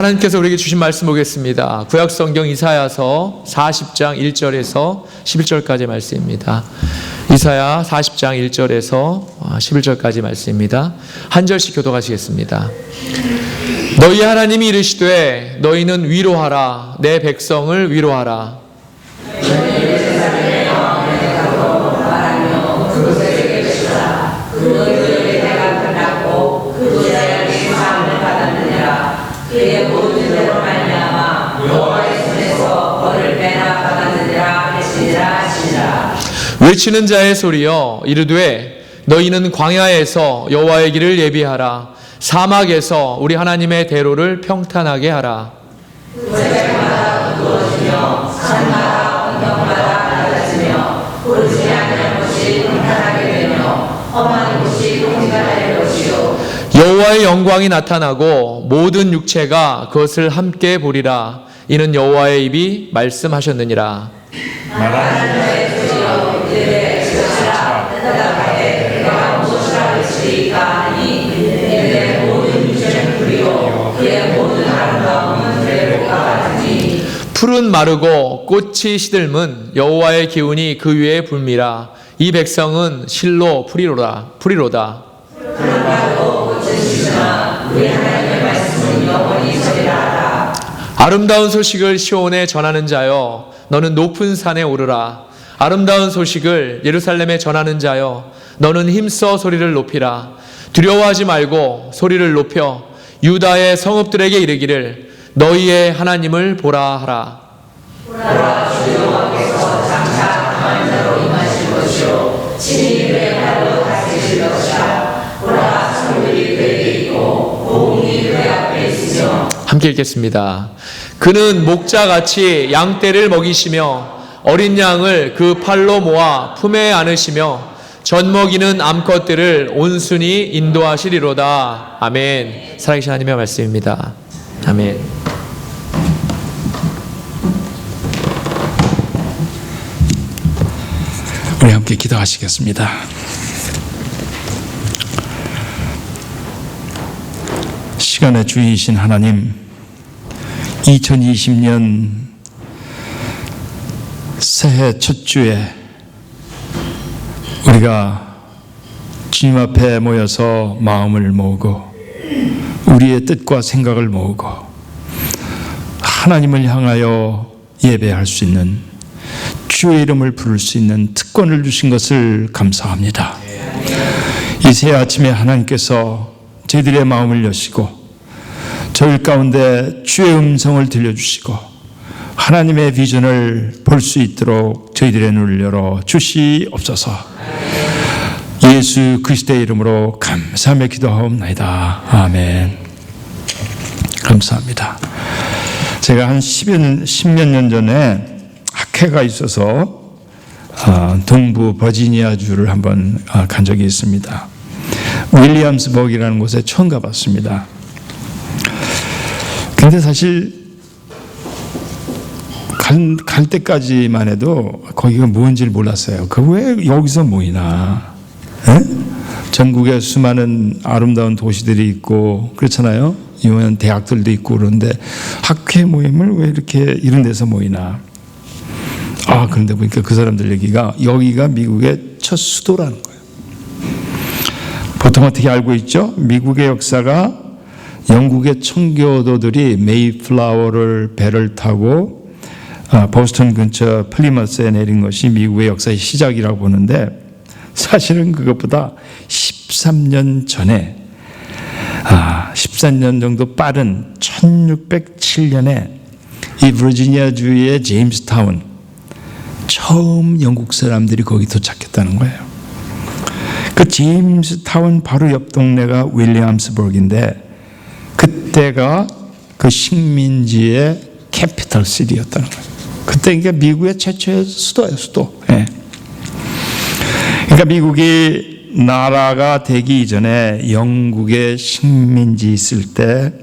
하나님께서 우리에게 주신 말씀 보겠습니다. 구약성경 이사야서 40장 1절에서 11절까지 말씀입니다. 이사야 40장 1절에서 11절까지 말씀입니다. 한 절씩 교독하시겠습니다. 너희 하나님이 이르시되 너희는 위로하라. 내 백성을 위로하라. 그의 모든 죄로 말미암아 여호와의 손에서 벌을 빼나 받았느니라 하시니라. 외치는 자의 소리여 이르되 너희는 광야에서 여호와의 길을 예비하라. 사막에서 우리 하나님의 대로를 평탄하게 하라. 구절마다 어두워지며 산마다 언덕마다 낮아지며 고르지 아니할 곳이 평탄하게 되며 험한 곳이 통지가 될 것이요 여호와의 영광이 나타나고 모든 육체가 그것을 함께 보리라. 이는 여호와의 입이 말씀하셨느니라. 말하는 자의 소리여 이르되 그것이라 대답하되 그가 무엇이라 외치리까 하니 이르되 모든 육체는 불이요 그의 모든 아름다움은 그의 과 같으니 풀은 마르고 꽃이 시들면 여호와의 기운이 그 위에 불미라. 이 백성은 실로 풀이로다. 우리 하나님의 말씀은 영원히 서리라 하라. 아름다운 소식을 시온에 전하는 자여 너는 높은 산에 오르라. 아름다운 소식을 예루살렘에 전하는 자여 너는 힘써 소리를 높이라. 두려워하지 말고 소리를 높여 유다의 성읍들에게 이르기를 너희의 하나님을 보라 하라. 보라 주 여호와께서 장차 강한 자로 임하실 것이요 친히 그의 발로 다스리실 것이라. 보라 성들이 그에게 있고 보응이 그의 앞에 있으며. 함께 읽겠습니다. 그는 목자같이 양떼를 먹이시며 어린 양을 그 팔로 모아 품에 안으시며 젖먹이는 암컷들을 온순히 인도하시리로다. 아멘. 살아계신 하나님의 말씀입니다. 아멘. 우리 함께 기도하시겠습니다. 시간의 주인이신 하나님, 2020년 새해 첫 주에 우리가 주님 앞에 모여서 마음을 모으고 우리의 뜻과 생각을 모으고 하나님을 향하여 예배할 수 있는, 주의 이름을 부를 수 있는 특권을 주신 것을 감사합니다. 이 새 아침에 하나님께서 저희들의 마음을 여시고 저희 가운데 주의 음성을 들려주시고 하나님의 비전을 볼 수 있도록 저희들의 눈을 열어 주시옵소서. 예수 그리스도의 이름으로 감사하며 기도하옵나이다. 아멘. 감사합니다. 제가 한 10몇 년 전에 학회가 있어서 동부 버지니아주를 한번 간 적이 있습니다. 윌리엄스버그라는 곳에 처음 가봤습니다. 근데 사실 갈 때까지만 해도 거기가 뭔지를 몰랐어요. 그 왜 여기서 모이나? 에? 전국에 수많은 아름다운 도시들이 있고 그렇잖아요. 유명한 대학들도 있고 그런데 학회 모임을 왜 이렇게 이런 데서 모이나? 그런데 보니까 그 사람들 얘기가 여기가 미국의 첫 수도라는 거예요. 보통 어떻게 알고 있죠? 미국의 역사가 영국의 청교도들이 메이플라워를 배를 타고 보스턴 근처 플리머스에 내린 것이 미국의 역사의 시작이라고 보는데 사실은 그것보다 13년 전에 13년 정도 빠른 1607년에 이 버지니아주의 제임스타운 처음 영국 사람들이 거기 도착했다는 거예요. 그 제임스타운 바로 옆 동네가 윌리엄스버그인데 그때가 그 식민지의 캐피털 시티였다는 거예요. 그때 그러니까 미국의 최초의 수도예요, 수도. 예. 그러니까 미국이 나라가 되기 이전에 영국의 식민지 있을 때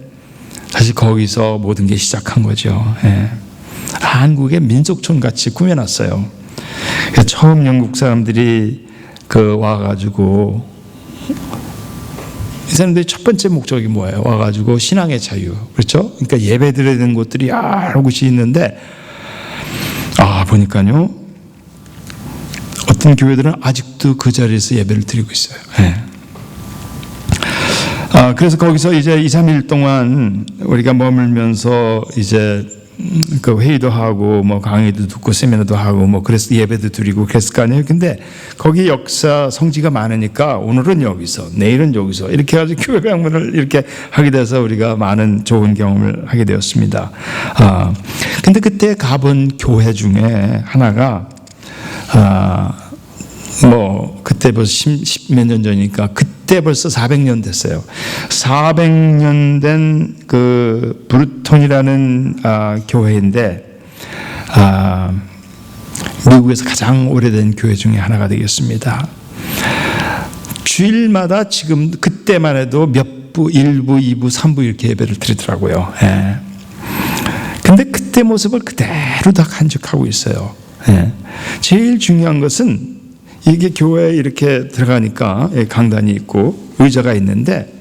사실 거기서 모든 게 시작한 거죠. 예. 한국의 민속촌 같이 꾸며놨어요. 처음 영국 사람들이 와가지고 사람들이 첫 번째 목적이 뭐예요? 와가지고 신앙의 자유, 그렇죠? 그러니까 예배 드려야 되는 곳들이 여러 곳이 있는데, 보니까요, 어떤 교회들은 아직도 그 자리에서 예배를 드리고 있어요. 네. 그래서 거기서 이제 2, 3일 동안 우리가 머물면서 이제 그 회의도 하고 뭐 강의도 듣고 세미나도 하고 뭐 그래서 예배도 드리고 그랬을 거 아니에요. 근데 거기 역사 성지가 많으니까 오늘은 여기서 내일은 여기서 이렇게 해가지고 교회 방문을 이렇게 하게 돼서 우리가 많은 좋은 경험을 하게 되었습니다. 근데 그때 가본 교회 중에 하나가 뭐 그때 벌써 10몇 년 전이니까 그때 벌써 400년 됐어요. 400년 된 그 브루톤이라는 교회인데 미국에서 가장 오래된 교회 중에 하나가 되겠습니다. 주일마다 지금 그때만 해도 몇 부, 1부, 2부, 3부 이렇게 예배를 드리더라고요. 예. 근데 그때 모습을 그대로 다 간직하고 있어요. 예. 제일 중요한 것은 이게 교회에 이렇게 들어가니까 강단이 있고 의자가 있는데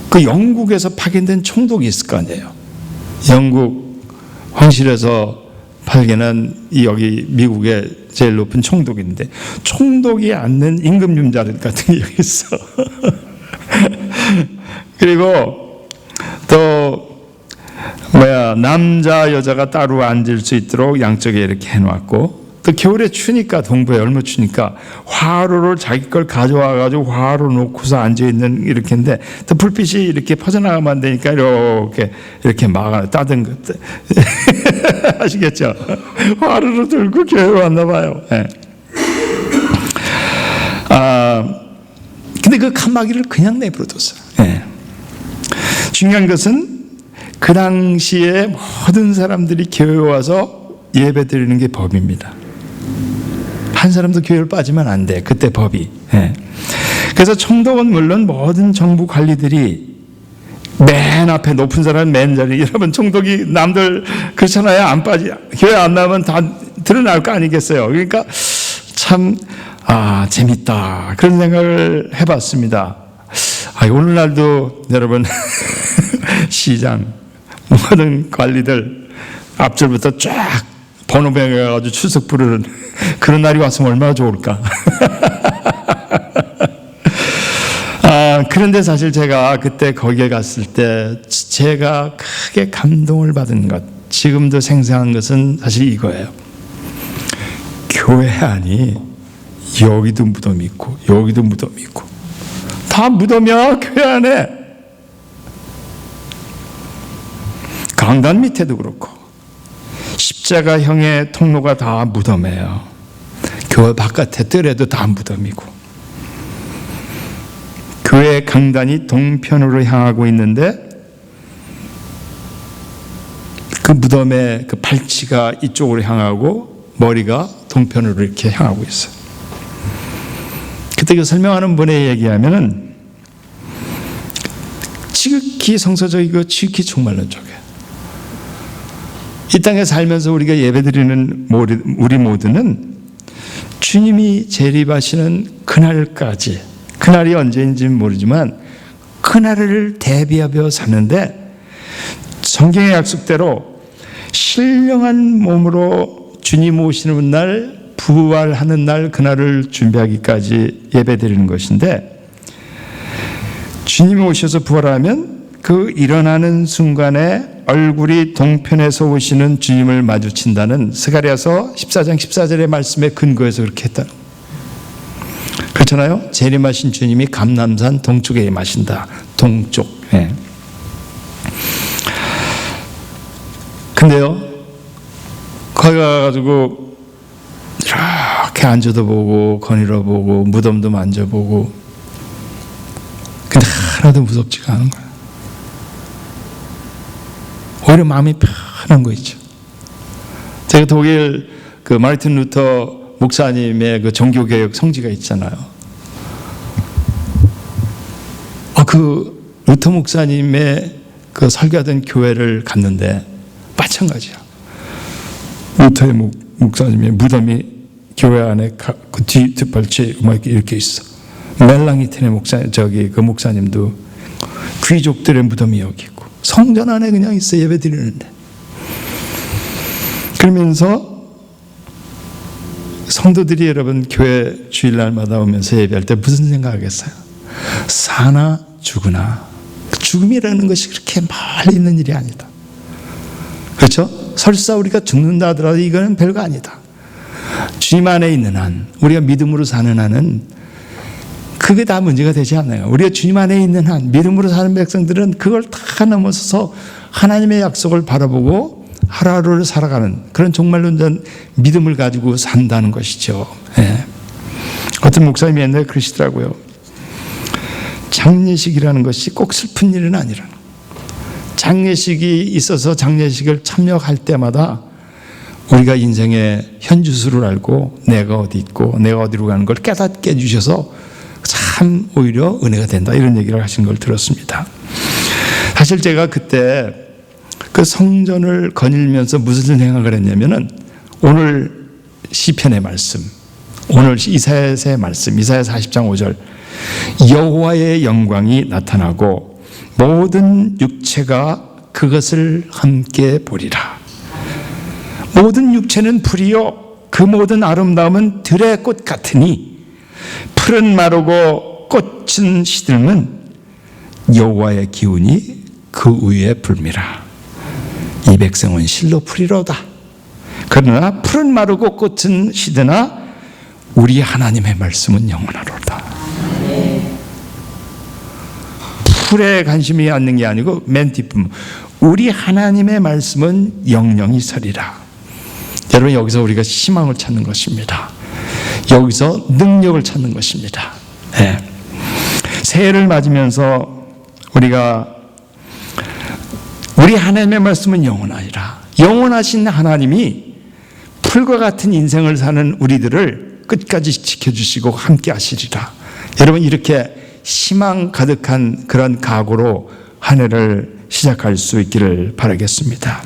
그 영국에서 파견된 총독이 있을 거 아니에요. 영국 황실에서 발견한 여기 미국의 제일 높은 총독인데 총독이 앉는 임금 자리 같은 게 여기 있어. 그리고 또 남자 여자가 따로 앉을 수 있도록 양쪽에 이렇게 해놨고 또 겨울에 추니까 동부에 얼마 추니까 화로를 자기 걸 가져와가지고 화로 놓고서 앉아있는 이렇게인데 또 불빛이 이렇게 퍼져나가면 안 되니까 이렇게 막아 따든 것 아시겠죠? 화로를 들고 교회로 왔나 봐요. 네. 근데 그 칸막이를 그냥 내버려뒀어요. 네. 중요한 것은 그 당시에 모든 사람들이 교회에 와서 예배 드리는 게 법입니다. 한 사람도 교회를 빠지면 안 돼. 그때 법이. 예. 그래서 총독은 물론 모든 정부 관리들이 맨 앞에 높은 사람 맨 자리. 여러분 총독이 남들 그렇잖아요. 안 빠지 교회 안 나오면 다 드러날 거 아니겠어요. 그러니까 참 재밌다 그런 생각을 해봤습니다. 오늘날도 여러분 시장 모든 관리들 앞줄부터 쫙 번호병에 가지고 출석 부르는 그런 날이 왔으면 얼마나 좋을까. 그런데 사실 제가 그때 거기에 갔을 때 제가 크게 감동을 받은 것, 지금도 생생한 것은 사실 이거예요. 교회 안이 여기도 무덤이 있고 여기도 무덤이 있고 다 무덤이야. 교회 안에 강단 밑에도 그렇고 십자가형의 통로가 다 무덤이에요. 교회 바깥에 뜰에도 다 무덤이고 교회 강단이 동편으로 향하고 있는데 그 무덤의 그 발치가 이쪽으로 향하고 머리가 동편으로 이렇게 향하고 있어요. 그때 그 설명하는 분의 얘기하면은 지극히 성서적이고 지극히 정말론적이에요. 이 땅에 살면서 우리가 예배드리는 우리 모두는 주님이 재림하시는 그날까지, 그날이 언제인지는 모르지만 그날을 대비하며 사는데 성경의 약속대로 신령한 몸으로 주님 오시는 날, 부활하는 날, 그날을 준비하기까지 예배드리는 것인데 주님이 오셔서 부활하면 그 일어나는 순간에 얼굴이 동편에서 오시는 주님을 마주친다는 스가랴서 14장 14절의 말씀에 근거해서 그렇게 했다. 그렇잖아요. 재림하신 주님이 감람산 동쪽에 임하신다. 동쪽. 네. 근데요, 거기 가가지고 이렇게 앉아도 보고 거닐어 보고 무덤도 만져보고 근데 하나도 무섭지가 않은 거예요. 오히려 마음이 편한 거 있죠. 제가 독일 그 마르틴 루터 목사님의 그 종교개혁 성지가 있잖아요. 그 루터 목사님의 그 설교하던 교회를 갔는데 마찬가지야. 루터의 목사님의 무덤이 교회 안에 그 뒷발치에 이렇게 있어. 멜랑이틴의 그 목사님도 귀족들의 무덤이 여기 있고 성전 안에 그냥 있어 예배 드리는데, 그러면서 성도들이 여러분 교회 주일날마다 오면서 예배할 때 무슨 생각하겠어요? 사나 죽으나. 죽음이라는 것이 그렇게 멀리 있는 일이 아니다. 그렇죠? 설사 우리가 죽는다 하더라도 이거는 별거 아니다. 주님 안에 있는 한, 우리가 믿음으로 사는 한은 그게 다 문제가 되지 않아요. 우리가 주님 안에 있는 한, 믿음으로 사는 백성들은 그걸 다 넘어서서 하나님의 약속을 바라보고 하루하루를 살아가는 그런 정말로 믿음을 가지고 산다는 것이죠. 예. 어떤 목사님이 옛날에 그러시더라고요. 장례식이라는 것이 꼭 슬픈 일은 아니라는. 장례식이 있어서 장례식을 참여할 때마다 우리가 인생의 현주소를 알고 내가 어디 있고 내가 어디로 가는 걸 깨닫게 해주셔서 참 오히려 은혜가 된다, 이런 얘기를 하신 걸 들었습니다. 사실 제가 그때 그 성전을 거닐면서 무슨 생각을 했냐면은 오늘 시편의 말씀, 오늘 이사야서의 말씀, 이사야 40장 5절, 여호와의 영광이 나타나고 모든 육체가 그것을 함께 보리라. 모든 육체는 불이요 그 모든 아름다움은 들의 꽃 같으니 풀은 마르고 꽃은 시들면 여호와의 기운이 그 위에 불미라. 이 백성은 실로 풀이로다. 그러나 풀은 마르고 꽃은 시드나 우리 하나님의 말씀은 영원하로다. 풀에 관심이 않는 게 아니고 맨 뒷부분, 우리 하나님의 말씀은 영영이 서리라. 여러분, 여기서 우리가 희망을 찾는 것입니다. 여기서 능력을 찾는 것입니다. 네. 새해를 맞으면서 우리가 우리 하나님의 말씀은 영원하리라. 영원하신 하나님이 풀과 같은 인생을 사는 우리들을 끝까지 지켜주시고 함께 하시리라. 여러분, 이렇게 희망 가득한 그런 각오로 한 해를 시작할 수 있기를 바라겠습니다.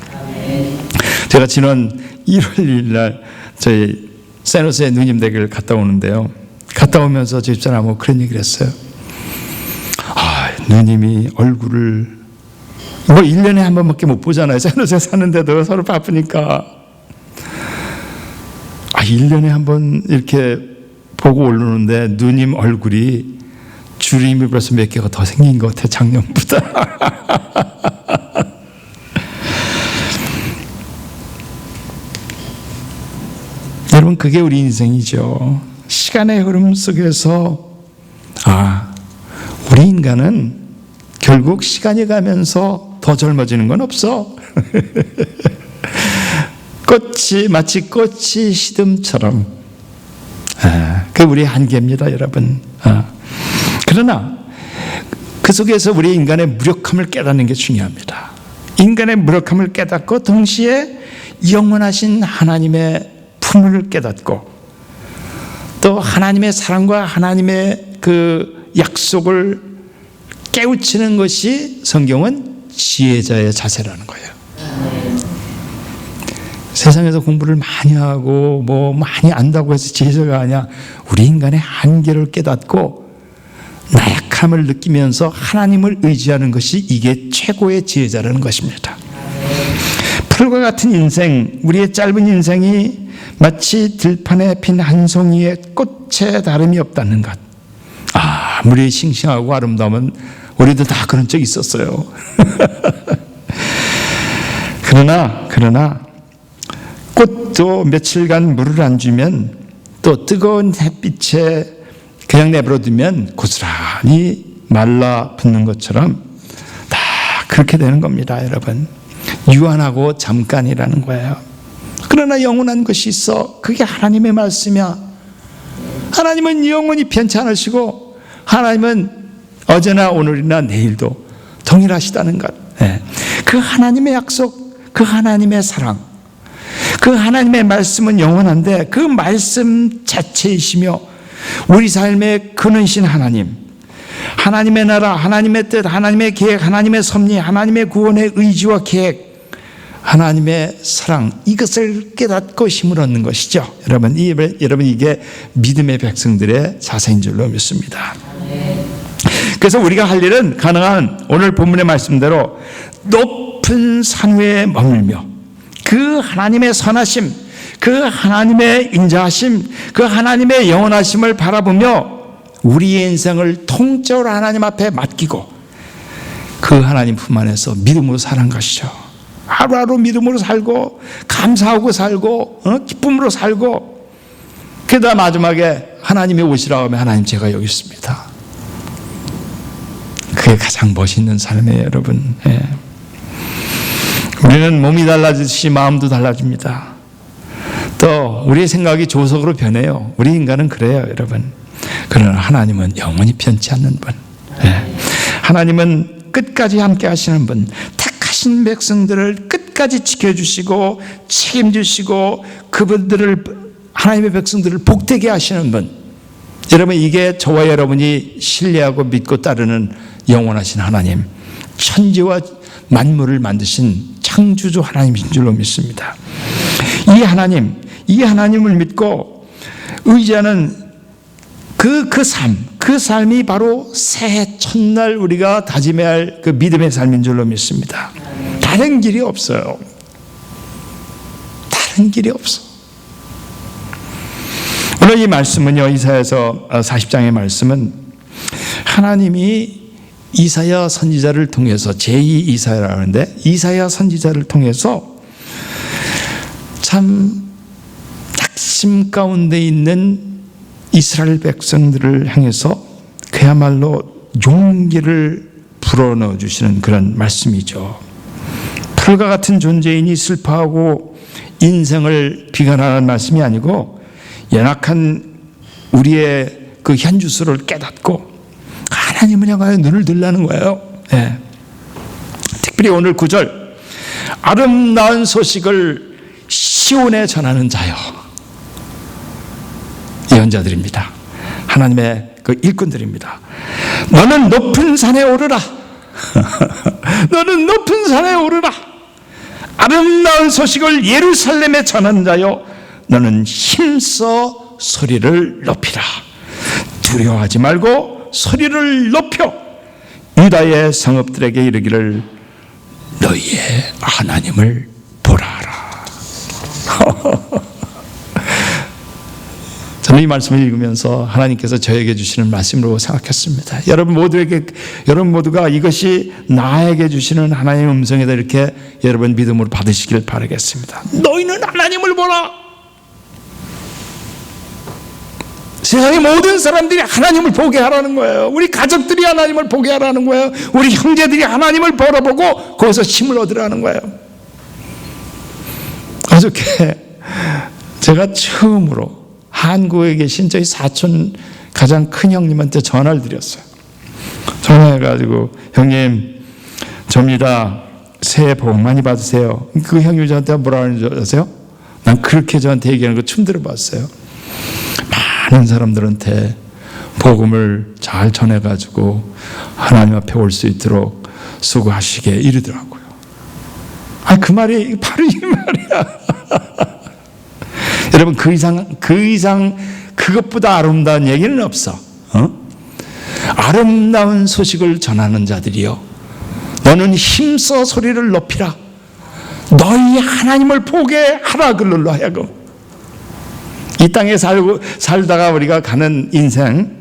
제가 지난 1월 1일 날 저희 세노스의 누님 댁을 갔다 오는데요. 갔다 오면서 제 집사람하고 그런 얘기를 했어요. 누님이 얼굴을 1년에 한 번밖에 못 보잖아요. 세노스에 사는데도 서로 바쁘니까. 1년에 한 번 이렇게 보고 오르는데 누님 얼굴이 주름이 벌써 몇 개가 더 생긴 것 같아, 작년보다. 여러분, 그게 우리 인생이죠. 시간의 흐름 속에서 우리 인간은 결국 시간이 가면서 더 젊어지는 건 없어. 마치 꽃이 시듬처럼. 그게 우리의 한계입니다, 여러분. 그러나 그 속에서 우리 인간의 무력함을 깨닫는 게 중요합니다. 인간의 무력함을 깨닫고 동시에 영원하신 하나님의 품을 깨닫고 또 하나님의 사랑과 하나님의 그 약속을 깨우치는 것이 성경은 지혜자의 자세라는 거예요. 세상에서 공부를 많이 하고 많이 안다고 해서 지혜자가 아니야. 우리 인간의 한계를 깨닫고 나약함을 느끼면서 하나님을 의지하는 것이 이게 최고의 지혜자라는 것입니다. 풀과 같은 인생, 우리의 짧은 인생이 마치 들판에 핀 한 송이의 꽃에 다름이 없다는 것. 아무리 싱싱하고 아름다우면 우리도 다 그런 적이 있었어요. 그러나 꽃도 며칠간 물을 안 주면 또 뜨거운 햇빛에 그냥 내버려두면 고스란히 말라붙는 것처럼 다 그렇게 되는 겁니다, 여러분. 유한하고 잠깐이라는 거예요. 그러나 영원한 것이 있어. 그게 하나님의 말씀이야. 하나님은 영원히 변치 않으시고 하나님은 어제나 오늘이나 내일도 동일하시다는 것. 그 하나님의 약속, 그 하나님의 사랑, 그 하나님의 말씀은 영원한데 그 말씀 자체이시며 우리 삶의 근원이신 하나님, 하나님의 나라, 하나님의 뜻, 하나님의 계획, 하나님의 섭리, 하나님의 구원의 의지와 계획, 하나님의 사랑, 이것을 깨닫고 힘을 얻는 것이죠. 여러분, 이게 믿음의 백성들의 자세인 줄로 믿습니다. 그래서 우리가 할 일은 가능한 오늘 본문의 말씀대로 높은 산 위에 머물며 그 하나님의 선하심, 그 하나님의 인자하심, 그 하나님의 영원하심을 바라보며 우리의 인생을 통째로 하나님 앞에 맡기고 그 하나님 품 안에서 믿음으로 사는 것이죠. 하루하루 믿음으로 살고 감사하고 살고 기쁨으로 살고, 그러다 마지막에 하나님이 오시라고 하면 하나님 제가 여기 있습니다. 그게 가장 멋있는 삶이에요, 여러분. 예. 우리는 몸이 달라지듯이 마음도 달라집니다. 또 우리의 생각이 조석으로 변해요. 우리 인간은 그래요, 여러분. 그러나 하나님은 영원히 변치 않는 분. 예. 하나님은 끝까지 함께 하시는 분, 택하신 백성들을 끝까지 지켜주시고 책임지시고 그분들을, 하나님의 백성들을 복되게 하시는 분. 여러분, 이게 저와 여러분이 신뢰하고 믿고 따르는 영원하신 하나님, 천지와 만물을 만드신 창조주 하나님이신 줄로 믿습니다. 이 하나님을 믿고 의지하는 그 삶이 바로 새해 첫날 우리가 다짐해야 할 그 믿음의 삶인 줄로 믿습니다. 다른 길이 없어요. 다른 길이 없어. 오늘 이 말씀은요, 이사야서 40장의 말씀은 하나님이 이사야 선지자를 통해서, 제2 이사야라고 하는데 이사야 선지자를 통해서 참 낙심 가운데 있는 이스라엘 백성들을 향해서 그야말로 용기를 불어넣어 주시는 그런 말씀이죠. 풀과 같은 존재인이 슬퍼하고 인생을 비관하는 말씀이 아니고 연약한 우리의 그 현주소를 깨닫고 하나님을 향하여 눈을 들라는 거예요. 네. 특별히 오늘 9절, 아름다운 소식을 시온에 전하는 자요. 예언자들입니다. 하나님의 그 일꾼들입니다. 너는 높은 산에 오르라. 너는 높은 산에 오르라. 아름다운 소식을 예루살렘에 전하는 자요. 너는 힘써 소리를 높이라. 두려워하지 말고 소리를 높여 유다의 성읍들에게 이르기를 너희의 하나님을 보라하라. 저는 이 말씀을 읽으면서 하나님께서 저에게 주시는 말씀으로 생각했습니다. 여러분 모두가 이것이 나에게 주시는 하나님의 음성이다, 이렇게 여러분 믿음으로 받으시길 바라겠습니다. 너희는 하나님을 보라. 세상의 모든 사람들이 하나님을 보게 하라는 거예요. 우리 가족들이 하나님을 보게 하라는 거예요. 우리 형제들이 하나님을 바라보고 거기서 힘을 얻으라는 거예요. 어저께 제가 처음으로 한국에 계신 저희 사촌 가장 큰 형님한테 전화를 드렸어요. 전화해가지고 형님 접니다. 새해 복 많이 받으세요. 그 형님이 저한테 뭐라 하는지 아세요? 난 그렇게 저한테 얘기하는 거 처음 들어봤어요. 많은 사람들한테 복음을 잘 전해가지고 하나님 앞에 올 수 있도록 수고하시게 이러더라고요. 그 말이 바로 이 말이야. 여러분, 그 이상 그것보다 아름다운 얘기는 없어. 아름다운 소식을 전하는 자들이요, 너는 힘써 소리를 높이라. 너희 하나님을 보게 하라. 그걸로 하여금 이 땅에 살다가 우리가 가는 인생,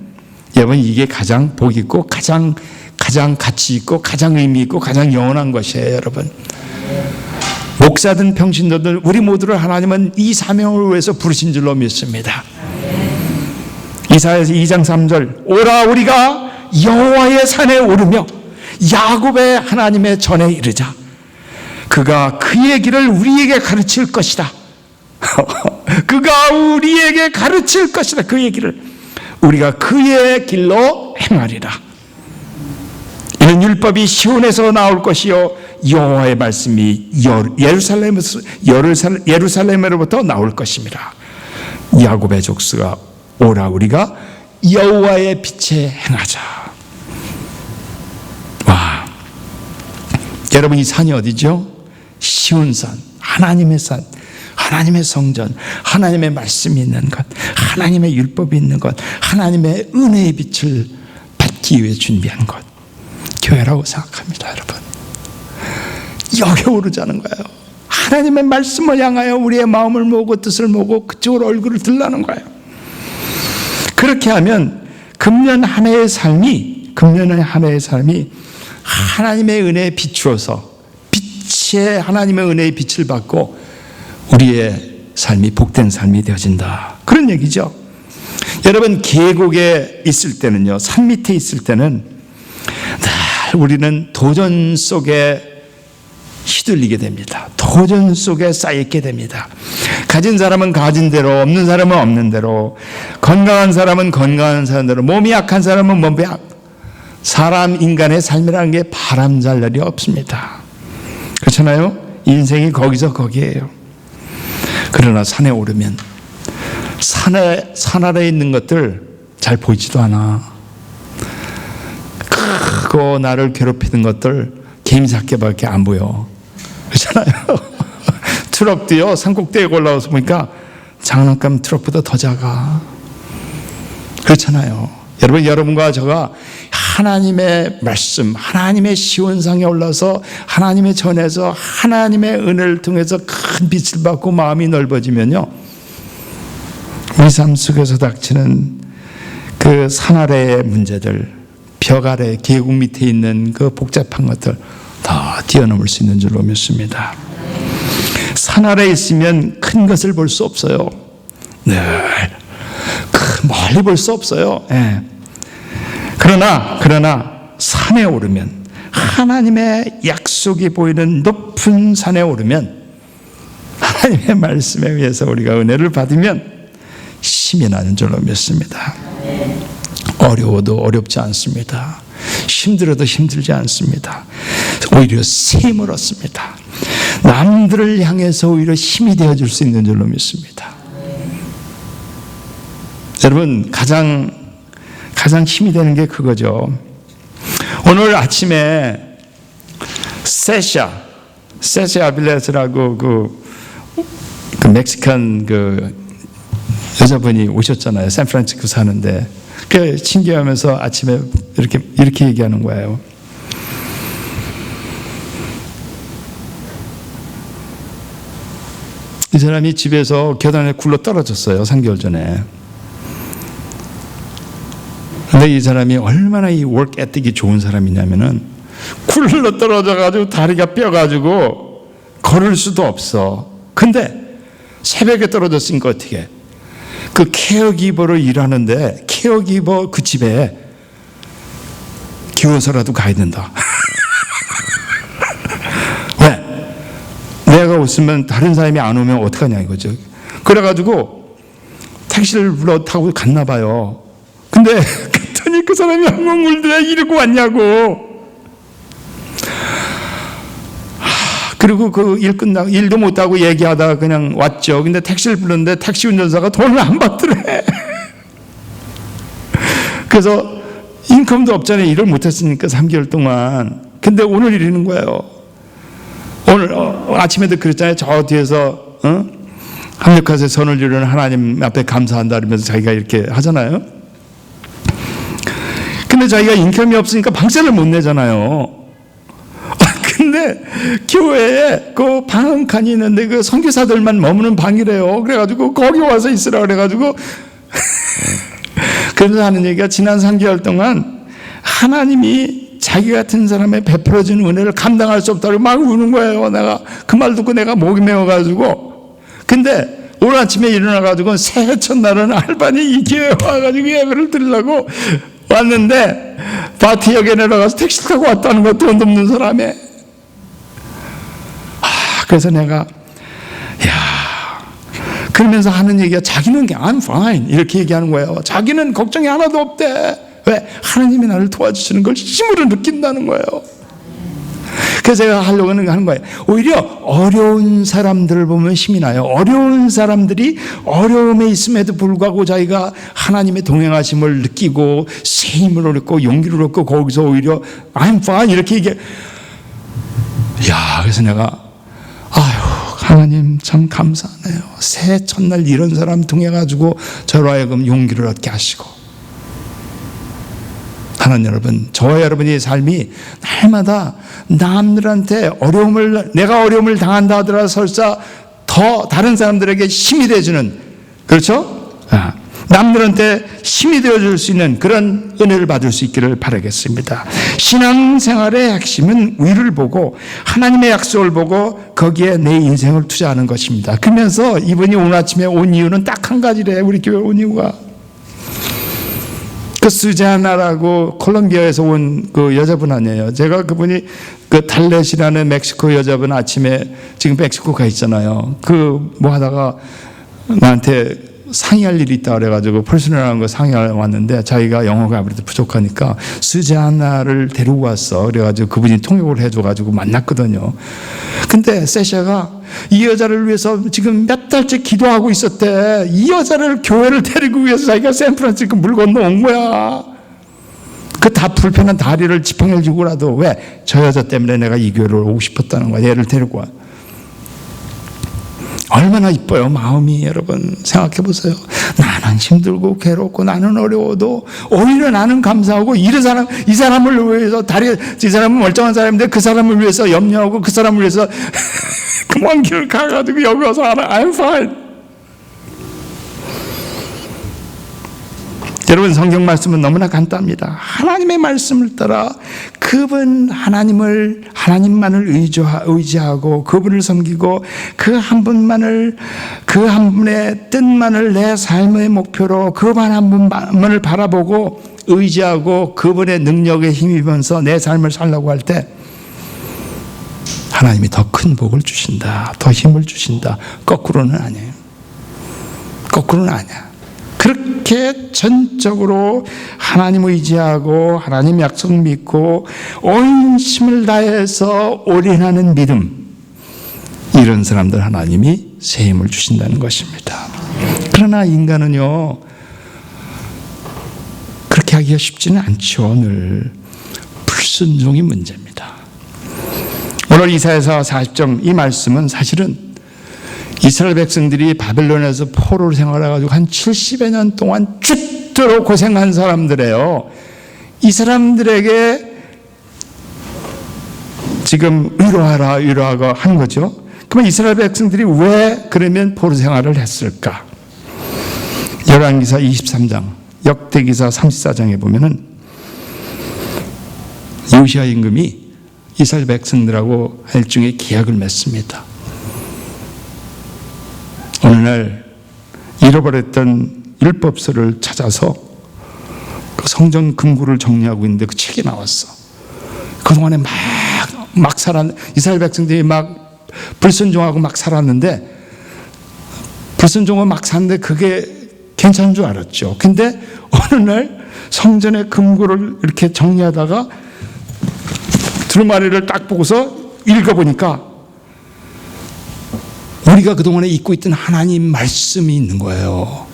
여러분, 이게 가장 복 있고 가장 가치 있고 가장 의미 있고 가장 영원한 것이에요, 여러분. 목사든 평신도든 우리 모두를 하나님은 이 사명을 위해서 부르신 줄로 믿습니다. 이사야서 2장 3절, 오라 우리가 여호와의 산에 오르며 야곱의 하나님의 전에 이르자. 그가 그의 길을 우리에게 가르칠 것이다. 그가 우리에게 가르칠 것이다. 그의 길을 우리가 그의 길로 행하리라. 이는 율법이 시온에서 나올 것이요 여호와의 말씀이 예루살렘으로부터 나올 것입니다. 야곱의 족수가 오라 우리가 여호와의 빛에 행하자. 와, 여러분, 이 산이 어디죠? 시온산, 하나님의 산, 하나님의 성전, 하나님의 말씀이 있는 것, 하나님의 율법이 있는 것, 하나님의 은혜의 빛을 받기 위해 준비한 것, 교회라고 생각합니다. 여러분, 여기 오르자는 거예요. 하나님의 말씀을 향하여 우리의 마음을 모으고 뜻을 모으고 그쪽으로 얼굴을 들라는 거예요. 그렇게 하면 금년 한 해의 삶이 하나님의 은혜에 비추어서 빛의 하나님의 은혜의 빛을 받고 우리의 삶이 복된 삶이 되어진다, 그런 얘기죠. 여러분, 계곡에 있을 때는요, 산 밑에 있을 때는 늘 우리는 도전 속에 휘둘리게 됩니다. 도전 속에 쌓이게 됩니다. 가진 사람은 가진 대로, 없는 사람은 없는 대로, 건강한 사람은 건강한 사람대로, 몸이 약한 사람은 몸이 사람 인간의 삶이라는 게 바람잘 날이 없습니다. 그렇잖아요? 인생이 거기서 거기에요. 그러나 산에 오르면 산 아래에 있는 것들 잘 보이지도 않아. 크고 나를 괴롭히는 것들 개미삭개밖에 안 보여. 그렇잖아요? 트럭도요, 산꼭대기에 올라와서 보니까 장난감 트럭보다 더 작아. 그렇잖아요. 여러분과 저가 하나님의 말씀, 하나님의 시온상에 올라서 하나님의 전에서 하나님의 은혜를 통해서 큰 빛을 받고 마음이 넓어지면요, 우리 삶 속에서 닥치는 그 산 아래의 문제들, 벽 아래, 계곡 밑에 있는 그 복잡한 것들 다 뛰어넘을 수 있는 줄로 믿습니다. 산 아래에 있으면 큰 것을 볼 수 없어요. 멀리 볼 수 없어요. 예. 그러나 산에 오르면, 하나님의 약속이 보이는 높은 산에 오르면, 하나님의 말씀에 의해서 우리가 은혜를 받으면 힘이 나는 줄로 믿습니다. 어려워도 어렵지 않습니다. 힘들어도 힘들지 않습니다. 오히려 셈을 얻습니다. 남들을 향해서 오히려 힘이 되어줄 수 있는 줄로 믿습니다. 여러분, 가장 힘이 되는 게 그거죠. 오늘 아침에 세샤 아빌레스라고 그 멕시칸 그 여자분이 오셨잖아요. 샌프란시스코 사는데. 그 신기하면서 아침에 이렇게 얘기하는 거예요. 이 사람이 집에서 계단에 굴러 떨어졌어요. 3개월 전에. 근데 이 사람이 얼마나 이 워크 에틱이 좋은 사람이냐면은 굴러 떨어져가지고 다리가 뼈가지고 걸을 수도 없어. 근데 새벽에 떨어졌으니까 어떻게? 그 케어기버로 일하는데 케어기버 그 집에 기워서라도 가야 된다. 왜? 내가 없으면 다른 사람이 안 오면 어떡하냐 이거죠. 그래가지고 택시를 불러 타고 갔나 봐요. 근데 그랬더니 그 사람이 한번 물들에 이러고 왔냐고. 그리고 그 일 끝나고 일도 못하고 얘기하다가 그냥 왔죠. 근데 택시를 불렀는데 택시 운전사가 돈을 안 받더래. 그래서 인컴도 없잖아요. 일을 못했으니까 3개월 동안. 근데 오늘 이러는 거예요. 오늘 아침에도 그랬잖아요. 저 뒤에서 합력하세 선을 이루는 하나님 앞에 감사한다 이러면서 자기가 이렇게 하잖아요. 근데 자기가 인컴이 없으니까 방세를 못 내잖아요. 근데 교회에 그 방 한 칸이 있는데 그 선교사들만 머무는 방이래요. 그래가지고 거기 와서 있으라 그래가지고 그래서 하는 얘기가 지난 3개월 동안 하나님이 자기 같은 사람의 베풀어준 은혜를 감당할 수 없다고 막 우는 거예요. 내가 그 말 듣고 내가 목이 메어가지고. 근데 오늘 아침에 일어나가지고 새해 첫날은 알바니 이 교회에 와가지고 예배를 드리려고 왔는데 바티역에 내려가서 택시 타고 왔다는 거, 돈 없는 사람에. 그래서 내가 그러면서 하는 얘기가 자기는 I'm fine 이렇게 얘기하는 거예요. 자기는 걱정이 하나도 없대. 왜? 하나님이 나를 도와주시는 걸 힘으로 느낀다는 거예요. 그래서 제가 하려고 하는 거예요. 오히려 어려운 사람들을 보면 힘이 나요. 어려운 사람들이 어려움에 있음에도 불구하고 자기가 하나님의 동행하심을 느끼고 새 힘을 얻고 용기를 얻고 거기서 오히려 I'm fine 이렇게 얘기해. 그래서 내가 하나님 참 감사하네요. 새해 첫날 이런 사람 통해가지고 저로 하여금 용기를 얻게 하시고, 하나님 여러분, 저와 여러분의 삶이 날마다 남들한테 내가 어려움을 당한다 하더라도 설사 더 다른 사람들에게 힘이 되어주는, 그렇죠? 남들한테 힘이 되어줄 수 있는 그런 은혜를 받을 수 있기를 바라겠습니다. 신앙생활의 핵심은 위를 보고 하나님의 약속을 보고 거기에 내 인생을 투자하는 것입니다. 그러면서 이분이 오늘 아침에 온 이유는 딱 한 가지래요. 우리 교회 온 이유가. 그 스자나라고 콜롬비아에서 온 그 여자분 아니에요. 제가 그분이 그 달렛이라는 멕시코 여자분 아침에 지금 멕시코 가 있잖아요. 그 뭐 하다가 나한테 상의할 일이 있다 그래가지고 퍼스널한 거 상의하러 왔는데 자기가 영어가 아무래도 부족하니까 스자나를 데리고 왔어. 그래가지고 그분이 통역을 해줘가지고 만났거든요. 근데 세샤가 이 여자를 위해서 지금 몇 달째 기도하고 있었대. 이 여자를 교회를 데리고 위해서 자기가 샌프란시스코 물 건너 온 거야. 그 다 불편한 다리를 지팡이를 주고라도 왜? 저 여자 때문에 내가 이 교회를 오고 싶었다는 거야. 얘를 데리고 와. 얼마나 이뻐요, 마음이. 여러분 생각해 보세요. 나는 힘들고 괴롭고 나는 어려워도 오히려 나는 감사하고 이 사람을 위해서 이 사람은 멀쩡한 사람인데 그 사람을 위해서 염려하고 그 사람을 위해서 그 먼 길을 가가지고 여기 와서 I'm fine. 여러분 성경 말씀은 너무나 간단합니다. 하나님의 말씀을 따라 하나님만을 의지하고 그분을 섬기고 그 한 분의 뜻만을 내 삶의 목표로 그분 한 분만을 바라보고 의지하고 그분의 능력에 힘입으면서 내 삶을 살려고 할 때 하나님이 더 큰 복을 주신다. 더 힘을 주신다. 거꾸로는 아니에요. 거꾸로는 아니야. 그렇게 전적으로 하나님 의지하고 하나님 약속 믿고 온 힘을 다해서 올인하는 믿음, 이런 사람들 하나님이 새 힘을 주신다는 것입니다. 그러나 인간은요 그렇게 하기가 쉽지는 않죠. 늘 불순종이 문제입니다. 오늘 이사야서 40장 이 말씀은 사실은 이스라엘 백성들이 바벨론에서 포로로 생활해가지고 한 70여 년 동안 죽도록 고생한 사람들이에요. 이 사람들에게 지금 위로하고 한 거죠. 그러면 이스라엘 백성들이 왜 그러면 포로 생활을 했을까? 열왕기사 23장, 역대기사 34장에 보면은 요시야 임금이 이스라엘 백성들하고 일종의 계약을 맺습니다. 어느 날 잃어버렸던 율법서를 찾아서 그 성전 금고를 정리하고 있는데 그 책이 나왔어. 그동안에 막 이스라엘 백성들이 막 불순종하고 막 살았는데, 불순종하고 막 샀는데 그게 괜찮은 줄 알았죠. 근데 어느 날 성전의 금고를 이렇게 정리하다가 두루마리를 딱 보고서 읽어보니까 우리가 그동안에 잊고 있던 하나님 말씀이 있는 거예요.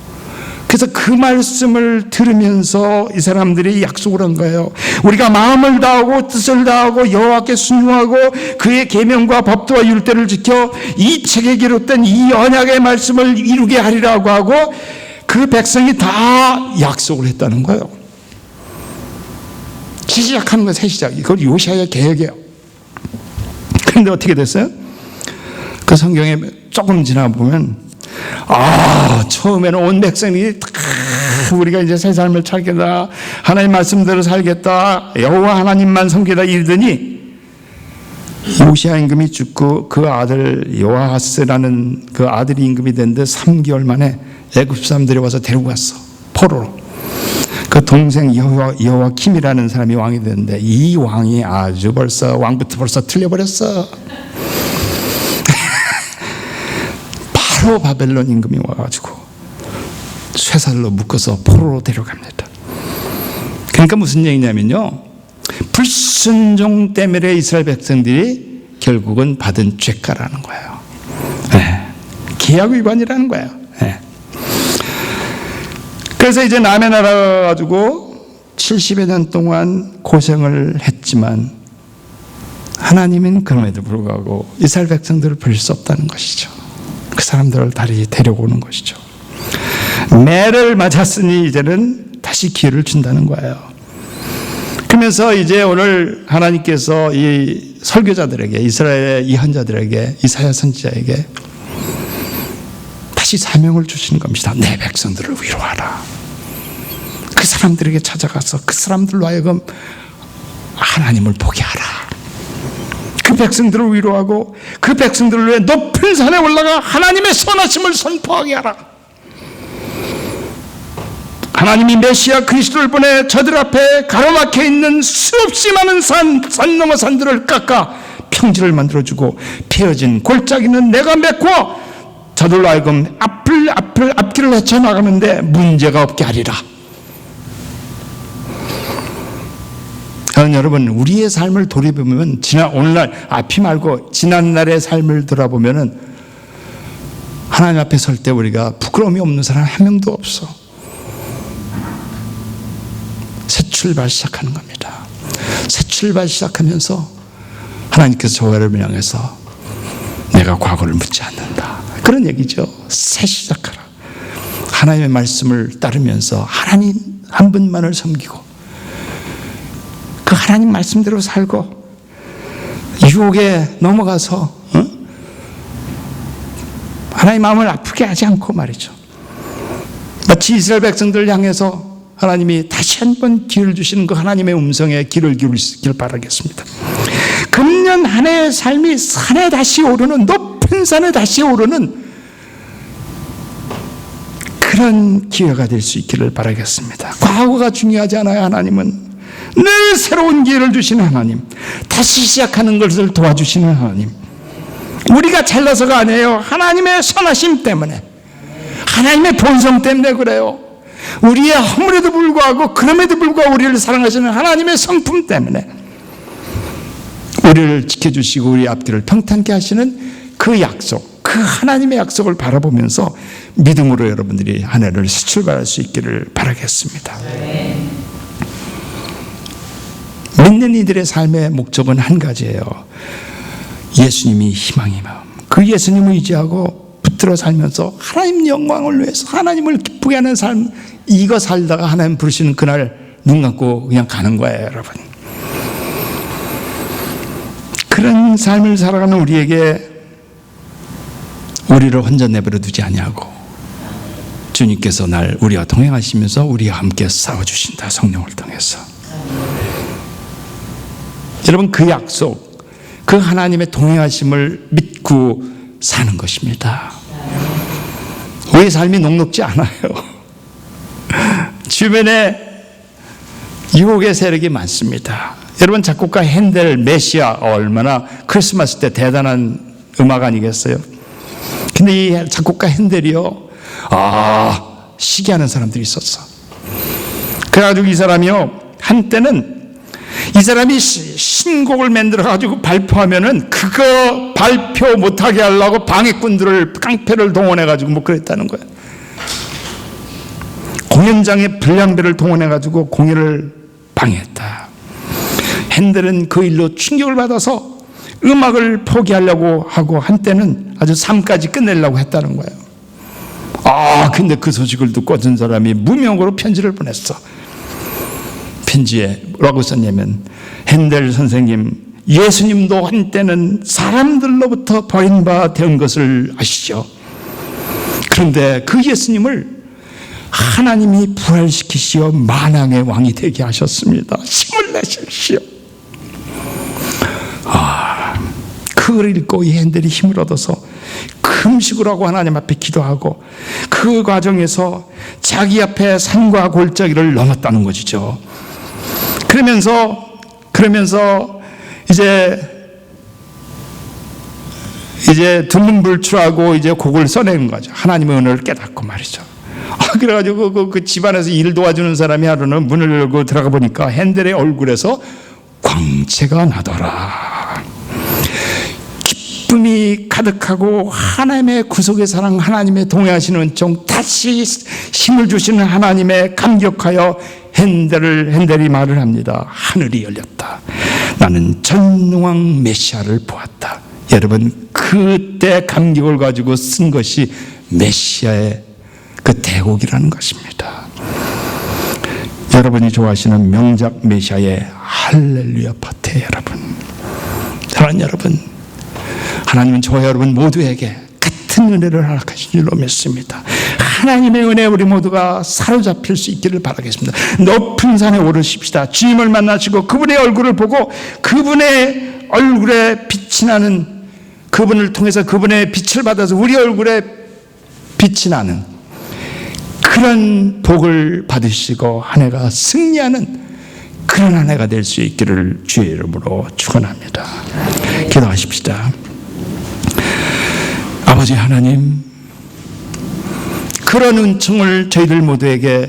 그래서 그 말씀을 들으면서 이 사람들이 약속을 한 거예요. 우리가 마음을 다하고 뜻을 다하고 여호와께 순종하고 그의 계명과 법도와 율대를 지켜 이 책에 기록된 이 언약의 말씀을 이루게 하리라고 하고 그 백성이 다 약속을 했다는 거예요. 시작하는 거예요. 새 시작. 이걸 요시야의 계획이에요. 그런데 어떻게 됐어요? 그 성경에 조금 지나보면 처음에는 온 백성이 우리가 이제 새 삶을 살겠다, 하나님 말씀대로 살겠다, 여호와 하나님만 섬기다 이러더니 요시야 임금이 죽고 그 아들 요아스라는 그 아들이 임금이 됐는데 3개월 만에 애굽 사람들이 와서 데리고 갔어. 포로로. 그 동생 여호와킴이라는 사람이 왕이 됐는데 이 왕이 아주 왕부터 벌써 틀려버렸어. 바로 바벨론 임금이 와가지고 쇠살로 묶어서 포로로 데려갑니다. 그러니까 무슨 얘기냐면요, 불순종 때문에 이스라엘 백성들이 결국은 받은 죄가라는 거예요. 계약 위반이라는 거예요. 그래서 이제 남의 나라 가지고 70여 년 동안 고생을 했지만 하나님은 그럼에도 불구하고 이스라엘 백성들을 버릴 수 없다는 것이죠. 그 사람들을 다시 데려오는 것이죠. 매를 맞았으니 이제는 다시 기회를 준다는 거예요. 그러면서 이제 오늘 하나님께서 이 설교자들에게, 이스라엘의 예언자들에게, 이사야 선지자에게 다시 사명을 주시는 겁니다. 내 백성들을 위로하라. 그 사람들에게 찾아가서 그 사람들로 하여금 하나님을 보게 하라. 그 백성들을 위로하고 그 백성들을 위해 높은 산에 올라가 하나님의 선하심을 선포하게 하라. 하나님이 메시아 그리스도를 보내 저들 앞에 가로막혀 있는 수없이 많은 산 넘어 산들을 깎아 평지를 만들어주고 패어진 골짜기는 내가 메꿔 저들로 하여금 앞길을 헤쳐나가는데 문제가 없게 하리라. 여러분, 우리의 삶을 돌이보면 오늘날 앞이 말고 지난날의 삶을 돌아보면은 하나님 앞에 설 때 우리가 부끄러움이 없는 사람 한 명도 없어. 새 출발 시작하는 겁니다. 새 출발 시작하면서 하나님께서 저를 향해서 내가 과거를 묻지 않는다. 그런 얘기죠. 새 시작하라. 하나님의 말씀을 따르면서 하나님 한 분만을 섬기고 그 하나님 말씀대로 살고 유혹에 넘어가서 하나님 마음을 아프게 하지 않고 말이죠. 마치 이스라엘 백성들을 향해서 하나님이 다시 한번 기회를 주시는 그 하나님의 음성에 귀를 기울이시길 바라겠습니다. 금년 한 해의 삶이 산에 다시 오르는, 높은 산에 다시 오르는 그런 기회가 될 수 있기를 바라겠습니다. 과거가 중요하지 않아요. 하나님은 늘 새로운 기회를 주시는 하나님, 다시 시작하는 것을 도와주시는 하나님. 우리가 잘나서가 아니에요. 하나님의 선하심 때문에, 하나님의 본성 때문에 그래요. 우리의 허물에도 불구하고, 그럼에도 불구하고 우리를 사랑하시는 하나님의 성품 때문에 우리를 지켜주시고 우리 앞길을 평탄케 하시는 그 약속, 그 하나님의 약속을 바라보면서 믿음으로 여러분들이 한 해를 출발할 수 있기를 바라겠습니다. 믿는 이들의 삶의 목적은 한 가지예요. 예수님이 희망의 마음, 그 예수님을 의지하고 붙들어 살면서 하나님 영광을 위해서 하나님을 기쁘게 하는 삶, 이거 살다가 하나님 부르시는 그날 눈 감고 그냥 가는 거예요. 여러분, 그런 삶을 살아가는 우리에게 우리를 혼자 내버려 두지 아니하고 주님께서 날 우리와 동행하시면서 우리와 함께 싸워주신다. 성령을 통해서. 여러분, 그 약속, 그 하나님의 동행하심을 믿고 사는 것입니다. 우리의 삶이 녹록지 않아요. 주변에 유혹의 세력이 많습니다. 여러분, 작곡가 핸델, 메시아 얼마나 크리스마스 때 대단한 음악 아니겠어요? 근데 이 작곡가 핸델이요, 시기하는 사람들이 있었어. 그래가지고 이 사람이요, 한때는 이 사람이 신곡을 만들어가지고 발표하면은 그거 발표 못하게 하려고 방해꾼들을, 깡패를 동원해가지고 뭐 그랬다는 거예요. 공연장에 불량배를 동원해가지고 공연을 방해했다. 핸델은 그 일로 충격을 받아서 음악을 포기하려고 하고 한때는 아주 삶까지 끝내려고 했다는 거예요. 근데 그 소식을 듣고 어떤 사람이 무명으로 편지를 보냈어. 편지에 뭐라고 썼냐면, 핸델 선생님, 예수님도 한때는 사람들로부터 버림받은 것을 아시죠? 그런데 그 예수님을 하나님이 부활시키시어 만왕의 왕이 되게 하셨습니다. 힘을 내십시오. 그걸 읽고 이 핸델이 힘을 얻어서 금식을 하고 하나님 앞에 기도하고 그 과정에서 자기 앞에 산과 골짜기를 넘었다는 것이죠. 그러면서 이제 두문불출하고 이제 곡을 써내는 거죠. 하나님의 은혜를 깨닫고 말이죠. 그래가지고 그 집안에서 일 도와주는 사람이 하루는 문을 열고 들어가 보니까 핸델의 얼굴에서 광채가 나더라. 기쁨이 가득하고 하나님의 구속의 사랑, 하나님의 동행하시는 은총, 다시 힘을 주시는 하나님에 감격하여 핸델이 말을 합니다. 하늘이 열렸다. 나는 전능왕 메시아를 보았다. 여러분, 그때 감격을 가지고 쓴 것이 메시아의 그 대곡이라는 것입니다. 여러분이 좋아하시는 명작 메시아의 할렐루야 파트, 여러분, 사랑하는 여러분, 하나님은 저와 여러분 모두에게 같은 은혜를 허락하신 줄로 믿습니다. 하나님의 은혜 우리 모두가 사로잡힐 수 있기를 바라겠습니다. 높은 산에 오르십시다. 주님을 만나시고 그분의 얼굴을 보고 그분의 얼굴에 빛이 나는, 그분을 통해서 그분의 빛을 받아서 우리 얼굴에 빛이 나는 그런 복을 받으시고 한 해가 승리하는 그런 한 해가 될 수 있기를 주의 이름으로 축원합니다. 기도하십시다. 아버지 하나님, 그런 은총을 저희들 모두에게